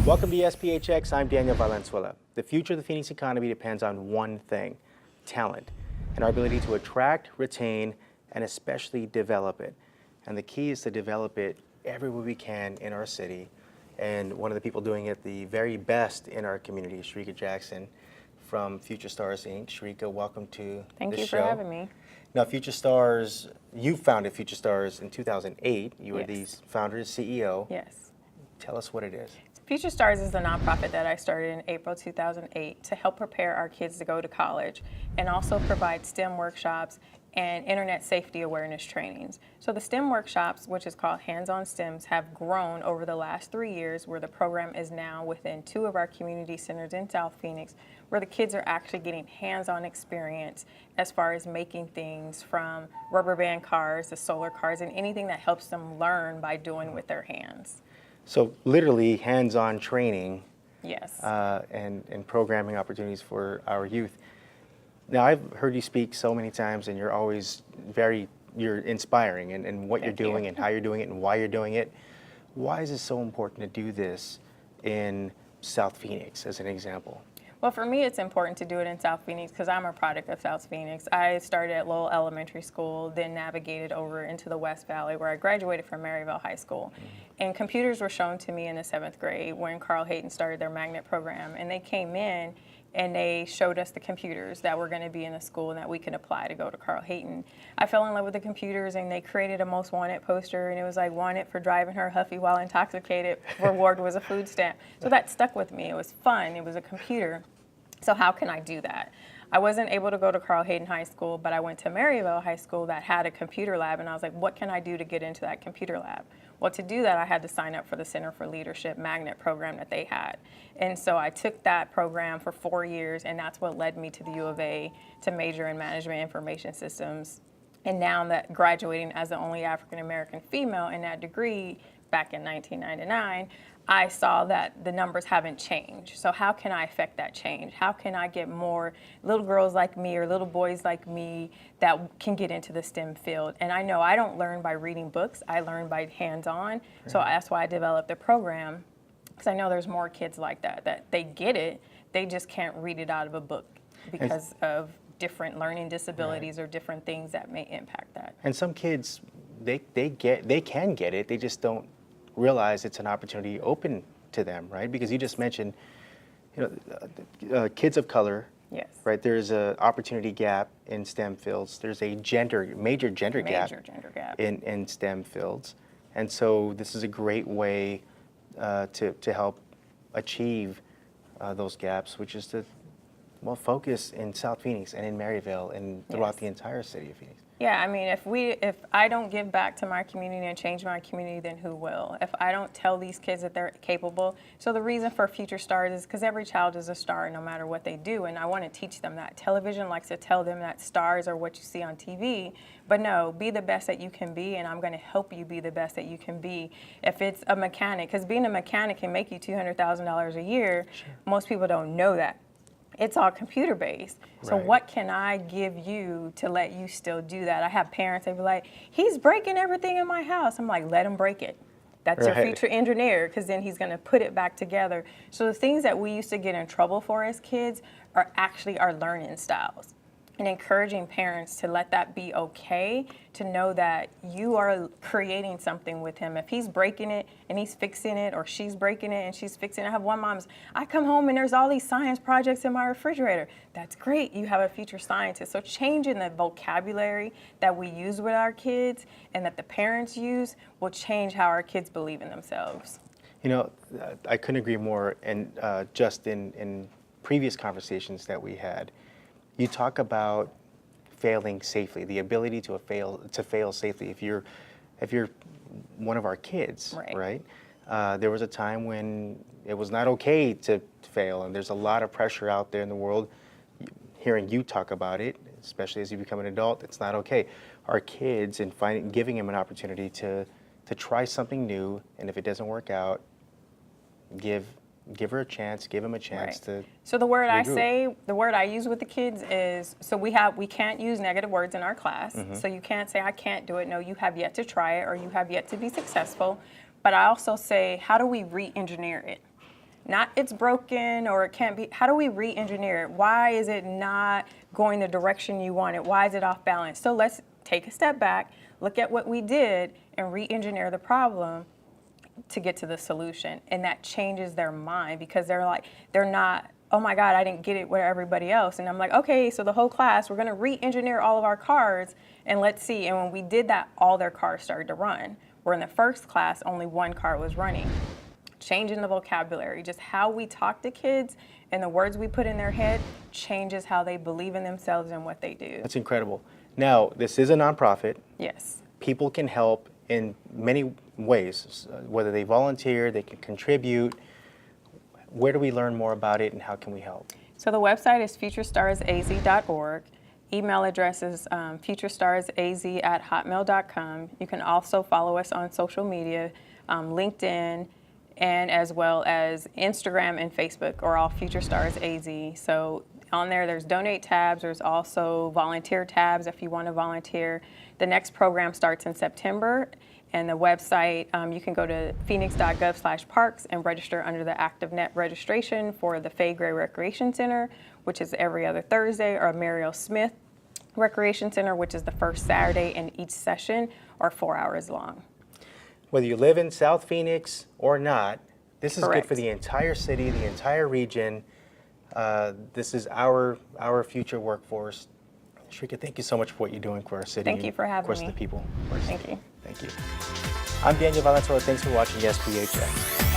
Welcome to SPHX. I'm Daniel Valenzuela. The future of the Phoenix economy depends on one thing, talent, and our ability to attract, retain, and especially develop it. And the key is to develop it everywhere we can in our city. And one of the people doing it the very best in our community is Shrika Jackson from Future Stars Inc. Shrika, welcome to Thank the you show. for having me. Now, Future Stars, you founded Future Stars in 2008. You were Yes. the founder and CEO. Yes. Tell us what it is. Future Stars is a nonprofit that I started in April 2008 to help prepare our kids to go to college and also provide STEM workshops and internet safety awareness trainings. So the STEM workshops, which is called Hands-on STEMs, have grown over the last 3 years, where the program is now within 2 of our community centers in South Phoenix, where the kids are actually getting hands-on experience as far as making things from rubber band cars to solar cars and anything that helps them learn by doing with their hands. So literally hands-on training Yes. and programming opportunities for our youth. Now, I've heard you speak so many times, and you're always you're inspiring in what you're Thank you. doing and how you're doing it and why you're doing it. Why is it so important to do this in South Phoenix, as an example? Well, for me, it's important to do it in South Phoenix because I'm a product of South Phoenix. I started at Lowell Elementary School, then navigated over into the West Valley, where I graduated from Maryville High School. And computers were shown to me in the 7th grade when Carl Hayden started their magnet program. And they came in and they showed us the computers that were going to be in the school and that we could apply to go to Carl Hayden. I fell in love with the computers, and they created a most wanted poster, and it was like, wanted for driving her huffy while intoxicated, reward was a food stamp. So that stuck with me. It was fun. It was a computer. So how can I do that? I wasn't able to go to Carl Hayden High School, but I went to Maryville High School that had a computer lab, and I was like, what can I do to get into that computer lab? Well, to do that, I had to sign up for the Center for Leadership magnet program that they had. And so I took that program for 4 years, and that's what led me to the U of A to major in management information systems. And now that graduating as the only African-American female in that degree back in 1999, I saw that the numbers haven't changed. So how can I affect that change? How can I get more little girls like me or little boys like me that can get into the STEM field? And I know I don't learn by reading books. I learn by hands-on. So that's why I developed the program, because I know there's more kids like that they get it. They just can't read it out of a book because of different learning disabilities or different things that may impact that. And some kids, they can get it. They just don't realize it's an opportunity open to them, right? Because you just mentioned, kids of color. Yes. Right. There's an opportunity gap in STEM fields. There's a major gender gap in STEM fields, and so this is a great way to help achieve those gaps, which is to focus in South Phoenix and in Maryville and throughout the entire city of Phoenix. Yeah, I mean, if I don't give back to my community and change my community, then who will? If I don't tell these kids that they're capable. So the reason for Future Stars is because every child is a star no matter what they do, and I want to teach them that. Television likes to tell them that stars are what you see on TV, but no, be the best that you can be, and I'm going to help you be the best that you can be. If it's a mechanic, because being a mechanic can make you $200,000 a year, most people don't know that. It's all computer based. So what can I give you to let you still do that? I have parents, they be like, he's breaking everything in my house. I'm like, let him break it. That's your future engineer, because then he's going to put it back together. So the things that we used to get in trouble for as kids are actually our learning styles. And encouraging parents to let that be okay, to know that you are creating something with him. If he's breaking it and he's fixing it, or she's breaking it and she's fixing it. I have one mom, I come home and there's all these science projects in my refrigerator. That's great, you have a future scientist. So changing the vocabulary that we use with our kids and that the parents use will change how our kids believe in themselves. I couldn't agree more. And just in previous conversations that we had, you talk about failing safely, the ability to fail safely. If you're one of our kids, right? There was a time when it was not okay to fail, and there's a lot of pressure out there in the world. Hearing you talk about it, especially as you become an adult, it's not okay. Our kids, and giving them an opportunity to try something new, and if it doesn't work out, give her a chance, give him a chance to. So the word I use with the kids is, so we can't use negative words in our class. So you can't say, I can't do it. No, you have yet to try it, or you have yet to be successful. But I also say, how do we re-engineer it? Not it's broken or it can't be. How do we re-engineer it? Why is it not going the direction you want it? Why is it off balance? So let's take a step back, look at what we did, and re-engineer the problem to get to the solution. And that changes their mind because they're not, oh my God, I didn't get it with everybody else. And I'm like, okay, so the whole class, we're gonna re-engineer all of our cars and let's see. And when we did that, all their cars started to run. Where in the first class, only one car was running. Changing the vocabulary, just how we talk to kids and the words we put in their head changes how they believe in themselves and what they do. That's incredible. Now, this is a nonprofit. Yes. People can help in many ways, whether they volunteer, they can contribute. Where do we learn more about it and how can we help? So the website is futurestarsaz.org. Email address is futurestarsaz@hotmail.com. You can also follow us on social media, LinkedIn, and as well as Instagram and Facebook are all Future Stars AZ. So on there's donate tabs. There's also volunteer tabs if you want to volunteer. The next program starts in September, and the website, you can go to phoenix.gov/parks and register under the ActiveNet registration for the Fay Gray Recreation Center, which is every other Thursday, or Mariel Smith Recreation Center, which is the first Saturday, and each session are 4 hours long. Whether you live in South Phoenix or not, this is Correct. good for the entire city, the entire region. This is our future workforce. Shrika, thank you so much for what you're doing for our city. Thank you for and, having of course, me. the people. Of course. Thank you. Thank you. I'm Daniel Valenzuela. Thanks for watching SPHX.